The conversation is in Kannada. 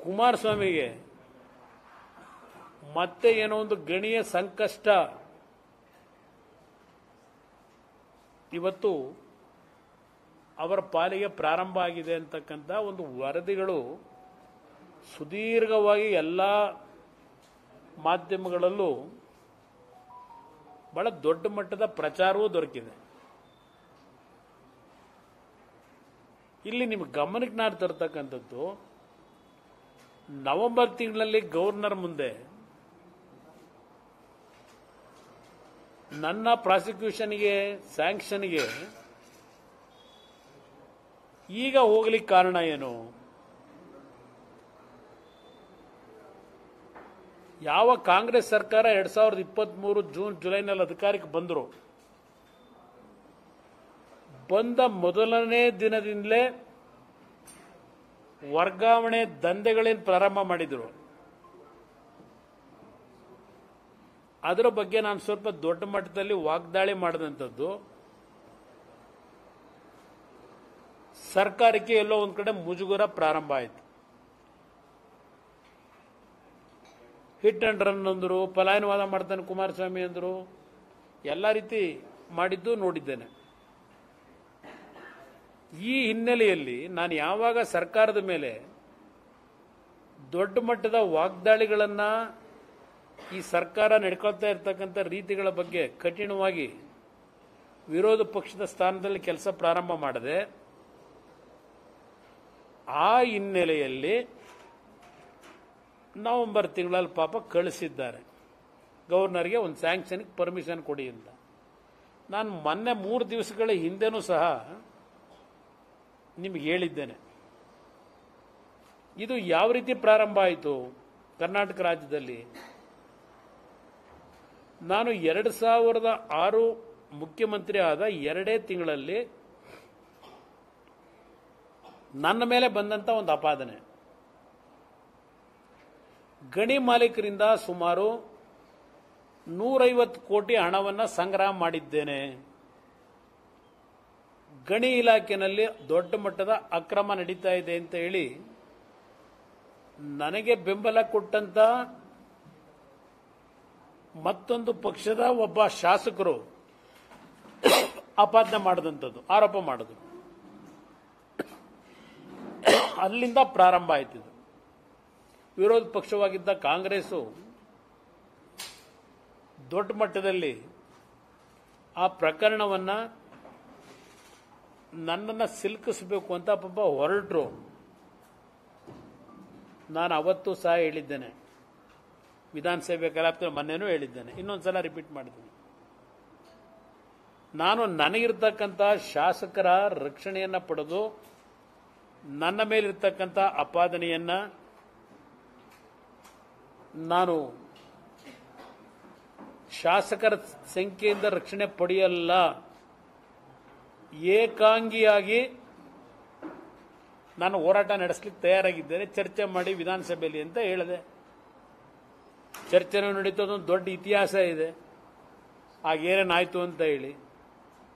ಕುಮಾರಸ್ವಾಮಿಗೆ ಮತ್ತೆ ಏನೋ ಒಂದು ಗಣಿಯ ಸಂಕಷ್ಟ ಇವತ್ತು ಅವರ ಪಾಲಿಗೆ ಪ್ರಾರಂಭ ಆಗಿದೆ ಅಂತಕ್ಕಂಥ ಒಂದು ವರದಿಗಳು ಸುದೀರ್ಘವಾಗಿ ಎಲ್ಲ ಮಾಧ್ಯಮಗಳಲ್ಲೂ ಬಹಳ ದೊಡ್ಡ ಮಟ್ಟದ ಪ್ರಚಾರವೂ ದೊರಕಿದೆ. ಇಲ್ಲಿ ನಿಮ್ಗೆ ಗಮನಕ್ಕೆ ನಾನು ತರ್ತಕ್ಕಂಥದ್ದು, ನವೆಂಬರ್ ತಿಂಗಳಲ್ಲಿ ಗವರ್ನರ್ ಮುಂದೆ ನನ್ನ ಪ್ರಾಸಿಕ್ಯೂಷನ್ಗೆ ಸ್ಯಾಂಕ್ಷನ್ಗೆ ಈಗ ಹೋಗ್ಲಿಕ್ಕೆ ಕಾರಣ ಏನು? ಯಾವ ಕಾಂಗ್ರೆಸ್ ಸರ್ಕಾರ 2023 ಜೂನ್ ಜುಲೈನಲ್ಲಿ ಅಧಿಕಾರಕ್ಕೆ ಬಂದರು, ಬಂದ ಮೊದಲನೇ ದಿನದಿಂದಲೇ ವರ್ಗಾವಣೆ ದಂಧೆಗಳೇನು ಪ್ರಾರಂಭ ಮಾಡಿದರು, ಅದರ ಬಗ್ಗೆ ನಾನು ಸ್ವಲ್ಪ ದೊಡ್ಡ ಮಟ್ಟದಲ್ಲಿ ವಾಗ್ದಾಳಿ ಮಾಡಿದಂಥದ್ದು ಸರ್ಕಾರಕ್ಕೆ ಎಲ್ಲೋ ಒಂದು ಕಡೆ ಮುಜುಗರ ಪ್ರಾರಂಭ ಆಯಿತು. ಹಿಟ್ ಅಂಡ್ ರನ್ ಅಂದರು, ಪಲಾಯನವಾದ ಮಾಡ್ತಾನೆ ಕುಮಾರಸ್ವಾಮಿ ಅಂದರು, ಎಲ್ಲ ರೀತಿ ಮಾಡಿದ್ದು ನೋಡಿದ್ದೇನೆ. ಈ ಹಿನ್ನೆಲೆಯಲ್ಲಿ ನಾನು ಯಾವಾಗ ಸರ್ಕಾರದ ಮೇಲೆ ದೊಡ್ಡ ಮಟ್ಟದ ವಾಗ್ದಾಳಿಗಳನ್ನು, ಈ ಸರ್ಕಾರ ನಡ್ಕೊಳ್ತಾ ಇರ್ತಕ್ಕಂಥ ರೀತಿಗಳ ಬಗ್ಗೆ ಕಠಿಣವಾಗಿ ವಿರೋಧ ಪಕ್ಷದ ಸ್ಥಾನದಲ್ಲಿ ಕೆಲಸ ಪ್ರಾರಂಭ ಮಾಡಿದೆ, ಆ ಹಿನ್ನೆಲೆಯಲ್ಲಿ ನವೆಂಬರ್ ತಿಂಗಳಲ್ಲಿ ಪಾಪ ಕಳಿಸಿದ್ದಾರೆ ಗವರ್ನರ್ಗೆ ಒಂದು ಸ್ಯಾಂಕ್ಷನ್ಗೆ ಪರ್ಮಿಷನ್ ಕೊಡಿ ಅಂತ. ನಾನು ಮೊನ್ನೆ 3 ದಿವಸಗಳ ಹಿಂದೆನೂ ಸಹ ನಿಮಗೆ ಹೇಳಿದ್ದೇನೆ, ಇದು ಯಾವ ರೀತಿ ಪ್ರಾರಂಭ ಆಯಿತು ಕರ್ನಾಟಕ ರಾಜ್ಯದಲ್ಲಿ. ನಾನು 2006 ಮುಖ್ಯಮಂತ್ರಿ ಆದ 2 ತಿಂಗಳಲ್ಲಿ ನನ್ನ ಮೇಲೆ ಬಂದಂತ ಒಂದು ಆಪಾದನೆ, ಗಣಿ ಮಾಲೀಕರಿಂದ ಸುಮಾರು 150 ಕೋಟಿ ಹಣವನ್ನು ಸಂಗ್ರಹ ಮಾಡಿದ್ದೇನೆ, ಗಣಿ ಇಲಾಖೆಯಲ್ಲಿ ದೊಡ್ಡ ಮಟ್ಟದ ಅಕ್ರಮ ನಡೀತಾ ಇದೆ ಅಂತ ಹೇಳಿ ನನಗೆ ಬೆಂಬಲ ಕೊಟ್ಟಂತ ಮತ್ತೊಂದು ಪಕ್ಷದ ಒಬ್ಬ ಶಾಸಕರು ಆಪಾದನೆ ಮಾಡಿದಂಥದ್ದು, ಆರೋಪ ಮಾಡಿದ್ರು. ಅಲ್ಲಿಂದ ಪ್ರಾರಂಭ ಆಯ್ತಿದ್ದು. ವಿರೋಧ ಪಕ್ಷವಾಗಿದ್ದ ಕಾಂಗ್ರೆಸ್ಸು ದೊಡ್ಡ ಮಟ್ಟದಲ್ಲಿ ಆ ಪ್ರಕರಣವನ್ನು ನನ್ನನ್ನು ಸಿಲುಕಿಸಬೇಕು ಅಂತ ಪಾಪ ಹೊರಟರು. ನಾನು ಅವತ್ತು ಸಹ ಹೇಳಿದ್ದೇನೆ, ವಿಧಾನಸಭೆ ಕಲಾಪದಲ್ಲಿ ಮೊನ್ನೆನೂ ಹೇಳಿದ್ದೇನೆ, ಇನ್ನೊಂದ್ಸಲ ರಿಪೀಟ್ ಮಾಡಿದ್ದೀನಿ. ನಾನು ನನಗಿರ್ತಕ್ಕಂಥ ಶಾಸಕರ ರಕ್ಷಣೆಯನ್ನು ಪಡೆದು ನನ್ನ ಮೇಲಿರ್ತಕ್ಕಂಥ ಆಪಾದನೆಯನ್ನ ನಾನು ಶಾಸಕರ ಸಂಖ್ಯೆಯಿಂದ ರಕ್ಷಣೆ ಪಡೆಯಲ್ಲ, ಏಕಾಂಗಿಯಾಗಿ ನಾನು ಹೋರಾಟ ನಡೆಸಲಿಕ್ಕೆ ತಯಾರಾಗಿದ್ದೇನೆ, ಚರ್ಚೆ ಮಾಡಿ ವಿಧಾನಸಭೆಯಲ್ಲಿ ಅಂತ ಹೇಳಿದೆ. ಚರ್ಚೆನೂ ನಡೀತು, ಅದೊಂದು ದೊಡ್ಡ ಇತಿಹಾಸ ಇದೆ ಆಗೇನೇನಾಯ್ತು ಅಂತ ಹೇಳಿ.